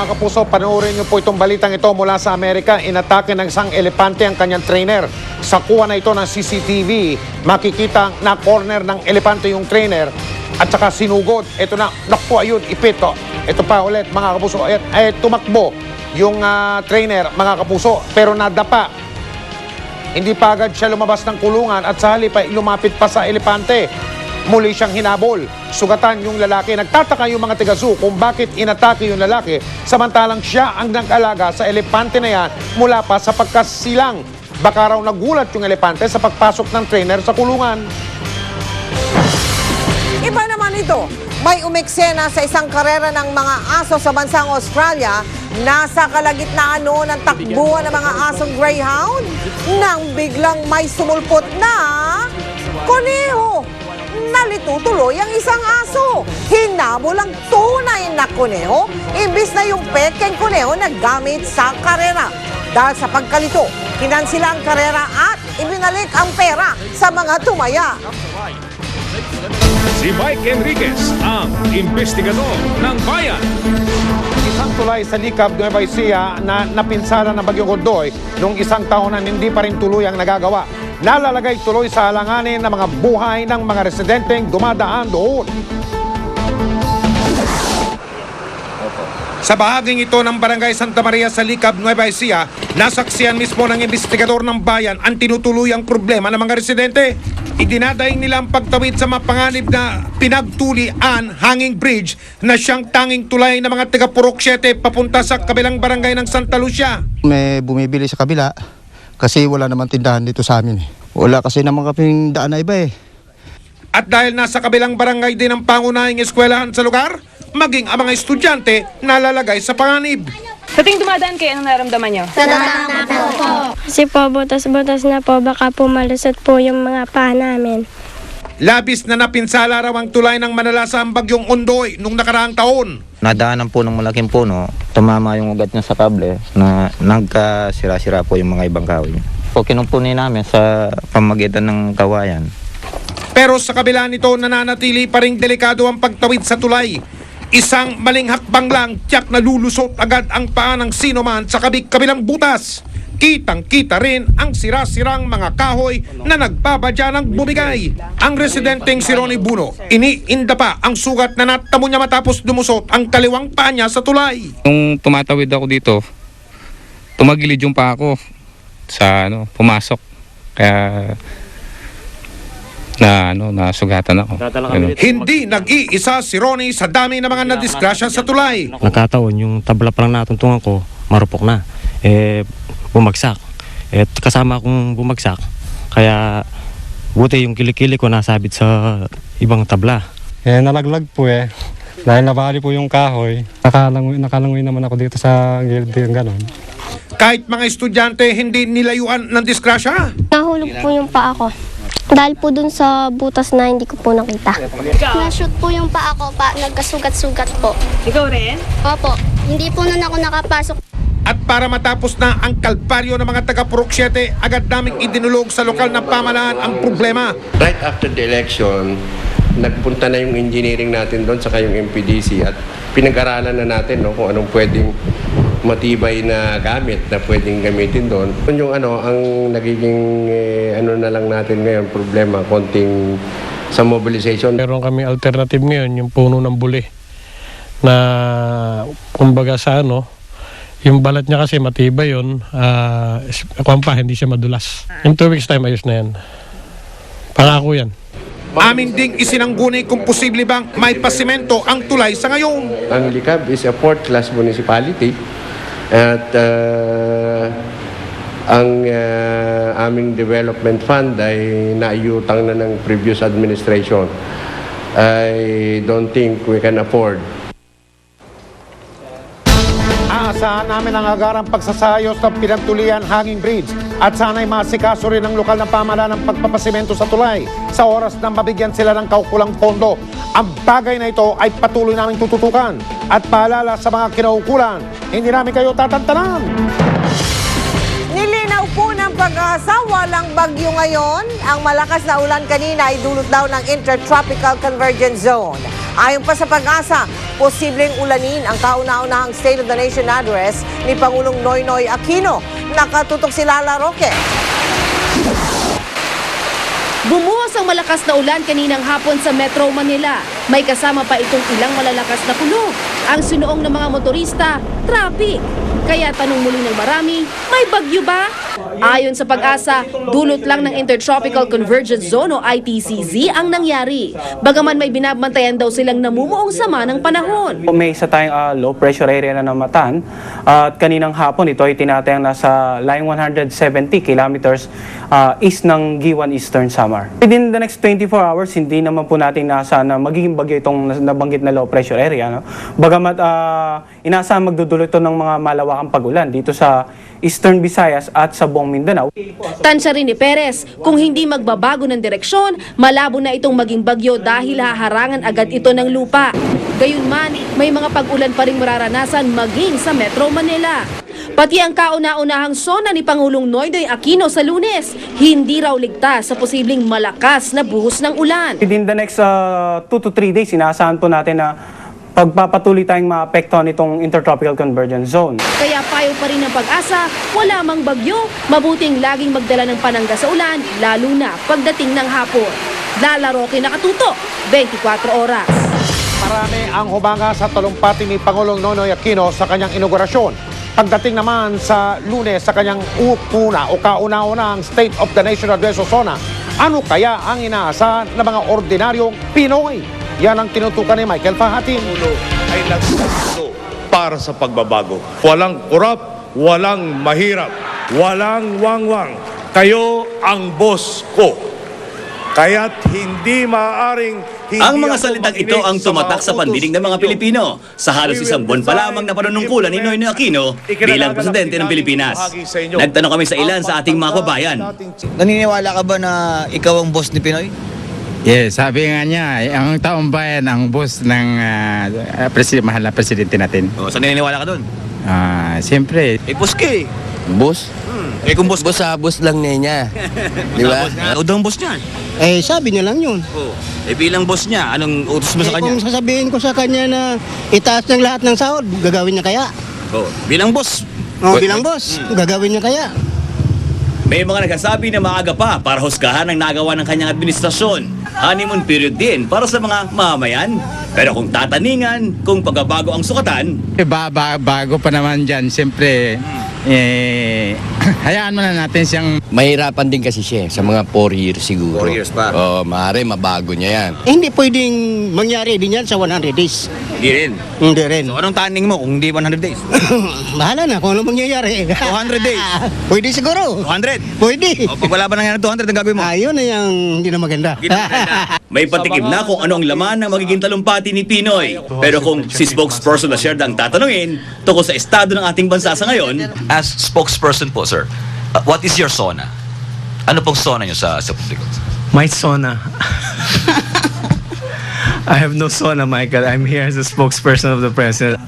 mga kapuso, panoorin niyo po itong balitang ito mula sa Amerika. Inatake ng isang elepante ang kanyang trainer. Sa kuha na ito ng CCTV, makikita na corner ng elepante yung trainer at saka sinugod. Ito na, naku, ayun, ipito. Ito pa ulit, mga kapuso. Tumakbo yung trainer, mga kapuso, pero nadapa. Hindi pa agad siya lumabas ng kulungan at sa halip ay lumapit pa sa elepante. Muli siyang hinabol. Sugatan yung lalaki. Nagtataka yung mga tiga-zoo kung bakit inatake yung lalaki samantalang siya ang nag-alaga sa elepante na yan mula pa sa pagkasilang. Baka raw nagulat yung elepante sa pagpasok ng trainer sa kulungan. Iba naman ito. May umeksena sa isang karera ng mga aso sa bansang Australia. Nasa kalagitnaan noon ng takbuhan ng mga asong greyhound nang biglang may sumulpot na kuneho. Nalito tuloy ang isang aso. Hinabol ang tunay na kuneho, imbis na yung pekeng kuneho na gamit sa karera. Dahil sa pagkalito, kinansila ang karera at ibinalik ang pera sa mga tumaya. Si Mike Enriquez, ang investigador ng bayan. Isang tulay sa Likab, Nueva Ecija na napinsala ng Bagyong Ondoy noong isang taon na hindi pa rin tuloy ang nagagawa. Nalalagay tuloy sa alanganin ng mga buhay ng mga residenteng dumadaan doon. Sa bahaging ito ng Barangay Santa Maria sa Likab, Nueva Ecija, nasaksihan mismo ng investigador ng bayan ang tinutuluyang problema ng mga residente. Idinadaing nila ang pagtawid sa mapanganib na pinagtulian hanging bridge na siyang tanging tulay ng mga taga Purok 7 papunta sa kabilang barangay ng Santa Lucia. May bumibili sa kabila kasi wala naman tindahan dito sa amin. Wala kasi naman kaming daan na iba eh. At dahil nasa kabilang barangay din ang pangunahing eskwelahan sa lugar, maging ang mga estudyante nalalagay sa panganib. Sa ting dumadaan kayo, anong naramdaman nyo? Kasi po, butas-butas na po, baka po malusot po yung mga paa namin. Labis na napinsala raw ang tulay ng Manalasa ang Bagyong Ondoy nung nakaraang taon. Nadaanan po ng malaking puno, tumama yung ugat niya sa kable na nagkasira-sira po yung mga ibang kahoy. Po kinumpunin namin sa pamagitan ng kawayan. Pero sa kabila nito, nananatili pa ring delikado ang pagtawid sa tulay. Isang maling hakbang lang, tiyak na lulusot agad ang paa ng sino man sa kabilang butas. Kitang-kita rin ang sira-sirang mga kahoy na nagbabadya ng bumigay. Ang residenteng si Ronnie Buno, iniinda pa ang sugat na natamo niya matapos lumusot ang kaliwang paa niya sa tulay. Nung tumatawid ako dito, tumagilid yung paa ko sa pumasok. Kaya nasugatan ako. Hindi nag-iisa si Ronnie sa dami ng mga nadisgrasya sa tulay. Nakataon yung tabla pa lang natuntungan ko, marupok na. Bumagsak. Kasama akong bumagsak. Kaya buti yung kilikili ko nasabit sa ibang tabla. Nalaglag po Dahil nabali po yung kahoy. Nakalangoy naman ako dito sa gilid yung ganon. Kahit mga estudyante hindi nilayuan ng disgrasya. Nahulog po yung paa ko. Dahil po dun sa butas na hindi ko po nakita. Na-shoot po yung paa ko, nagkasugat-sugat po. Ikaw rin? Opo, hindi po nun ako nakapasok. At para matapos na ang kalbaryo ng mga taga Purok 7, agad naming idinulog sa lokal na pamahalaan ang problema. Right after the election, nagpunta na yung engineering natin doon, saka yung MPDC, at pinag-aralan na natin kung anong pwedeng matibay na gamit na pwedeng gamitin doon. Yung ang nagiging na lang natin ngayon problema, konting sa mobilization. Meron kami alternative ngayon, yung puno ng buli na kumbaga sa yung balat niya kasi matibay yun, hindi siya madulas. In 2 weeks time ayos na yan. Pangako yan. Amin ding isinangguni kung posible bang may pasimento ang tulay sa ngayon. Ang Likab is a 4th class municipality at ang aming development fund ay naiyutang na ng previous administration. I don't think we can afford. Aasahan namin ang agarang pagsasayos ng pinagtulian hanging bridge at sana'y masikaso rin ng lokal na pamahalaan ng pagpapasimento sa tulay sa oras na mabigyan sila ng kaukulang pondo. Ang bagay na ito ay patuloy naming tututukan at paalala sa mga kinaukulan, hindi namin kayo tatantanan. Nilinaw po ng Pag-asa, walang bagyo ngayon. Ang malakas na ulan kanina ay dulot daw ng Intertropical Convergence Zone. Ayon pa sa Pag-asa, posibleng ulanin ang kauna-unahang State of the Nation address ni Pangulong Noynoy Aquino. Nakatutok si Lala Roque. Bumuhos ang malakas na ulan kaninang hapon sa Metro Manila. May kasama pa itong ilang malalakas na kulog. Ang sinuong ng mga motorista, traffic. Kaya tanong muli ng marami, may bagyo ba? Ayon sa Pag-asa, dulot lang ng Intertropical Convergence Zone o ITCZ ang nangyari. Bagaman may binabantayan daw silang namumuong sama ng panahon. May isa tayong low pressure area na namatan at kaninang hapon ito ay tinatayang nasa line 170 kilometers east ng Giwan Eastern Samar. Within the next 24 hours, hindi naman po natin nasa na magiging bagyo itong nabanggit na low pressure area. No? Bagamat inaasahan magdudulot ito ng mga malawakang pag-ulan dito sa Eastern Visayas at sa buong Mindanao. Tansya rin ni Perez, kung hindi magbabago ng direksyon, malabo na itong maging bagyo dahil haharangan agad ito ng lupa. Gayunman, may mga pag-ulan pa rin mararanasan maging sa Metro Manila. Pati ang kauna-unahang sona ni Pangulong Noynoy Aquino sa Lunes, hindi raw ligtas sa posibleng malakas na buhos ng ulan. Within the next 2 to 3 days, inaasahan po natin na pagpapatuloy tayong maapektuhan itong Intertropical Convergence Zone. Kaya payo pa rin ng Pag-asa, wala mang bagyo, mabuting laging magdala ng panangga sa ulan, lalo na pagdating ng hapon. Lala Roque, nakatutok, 24 oras. Marami ang humanga sa talumpati ni Pangulong Noynoy Aquino sa kanyang inaugurasyon. Pagdating naman sa Lunes sa kanyang kauna-unahang State of the Nation Address o SONA, ano kaya ang inaasahan ng mga ordinaryong Pinoy? Yan ang tinutukan ni Michael Fahatin. Ay nagsasabi para sa pagbabago. Walang kurap, walang mahirap, walang wangwang. Kayo ang boss ko. Kaya't hindi maaaring ang mga salitang ito ang tumatak sa pandinig ng mga Pilipino sa halos isang buwan pa lamang na panunungkulan ni Noynoy Aquino bilang presidente ng Pilipinas. Nagtanong kami sa ilan sa ating mga kabayan. Naniniwala ka ba na ikaw ang boss ni Pinoy? Yes, sabi nga niya, ang taong bayan ang boss ng mahal na presidente natin. Saan naniniwala ka doon? Siyempre. Boss ka eh. Boss? Kung boss boss lang niya. Di ba? Ano daw ang boss niya? Sabi niya lang yun. Bilang boss niya, anong utos mo sa kanya? Kung sasabihin ko sa kanya na itaas ng lahat ng sahod, gagawin niya kaya? Bilang boss? Bilang boss, gagawin niya kaya? May mga nagsasabi na maaga pa para husgahan ang nagawa ng kanyang administrasyon. Honeymoon period din para sa mga mamayan. Pero kung tataningan, kung pagbabago ang sukatan, Bago pa naman dyan, siyempre, hayaan mo na natin siyang... Mahirapan din kasi siya sa mga 4 years siguro. 4 years pa? Maaari mabago niya yan. Hindi pwedeng mangyari din yan sa 100 days. Hindi rin. Hindi rin. So anong taning mo kung hindi 100 days? Bahala na kung ano mangyayari. 200 days? Pwede siguro. 200? Pwede. O pag wala ba nangyari 200, ang gagawin mo? Ayun na yung hindi na maganda. May patikim na kung ano ang laman ng magiging talumpati ni Pinoy. Pero kung si spokesperson na Sherda ang tatanungin tungkol sa estado ng ating bansa sa ngayon, As spokesperson po, sir, what is your SONA? Ano pong SONA nyo sa publiko? My SONA. I have no SONA, Michael. I'm here as a spokesperson of the president.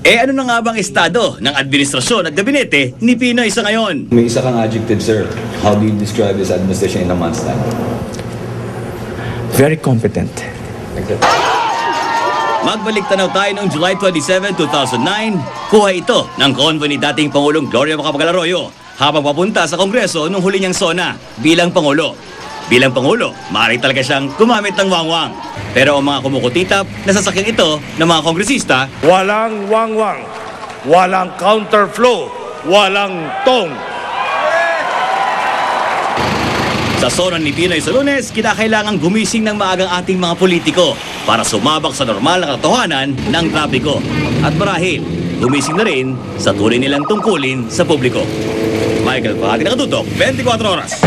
ano na nga bang estado ng administrasyon at gabinete ni Pinoy sa ngayon? May isa kang adjective, sir. How do you describe this administration in a month's time? Very competent. Magbalik tanaw tayo noong July 27, 2009. Kuha ito ng convoy ni dating Pangulong Gloria Macapagal Arroyo habang papunta sa Kongreso nung huli niyang SONA bilang Pangulo. Bilang Pangulo, maaari talaga siyang gumamit ng wangwang. Pero ang mga kumukutitap na sasakyan ito ng mga kongresista, walang wangwang, walang counterflow, walang tong. sa SONA ni Pinoy sa Lunes, kinakailangang gumising ng maagang ating mga politiko para sumabak sa normal na katotohanan ng trapiko. At marahil, gumising na rin sa tunay nilang tungkulin sa publiko. Michael Pahati, nakatutok, 24 oras.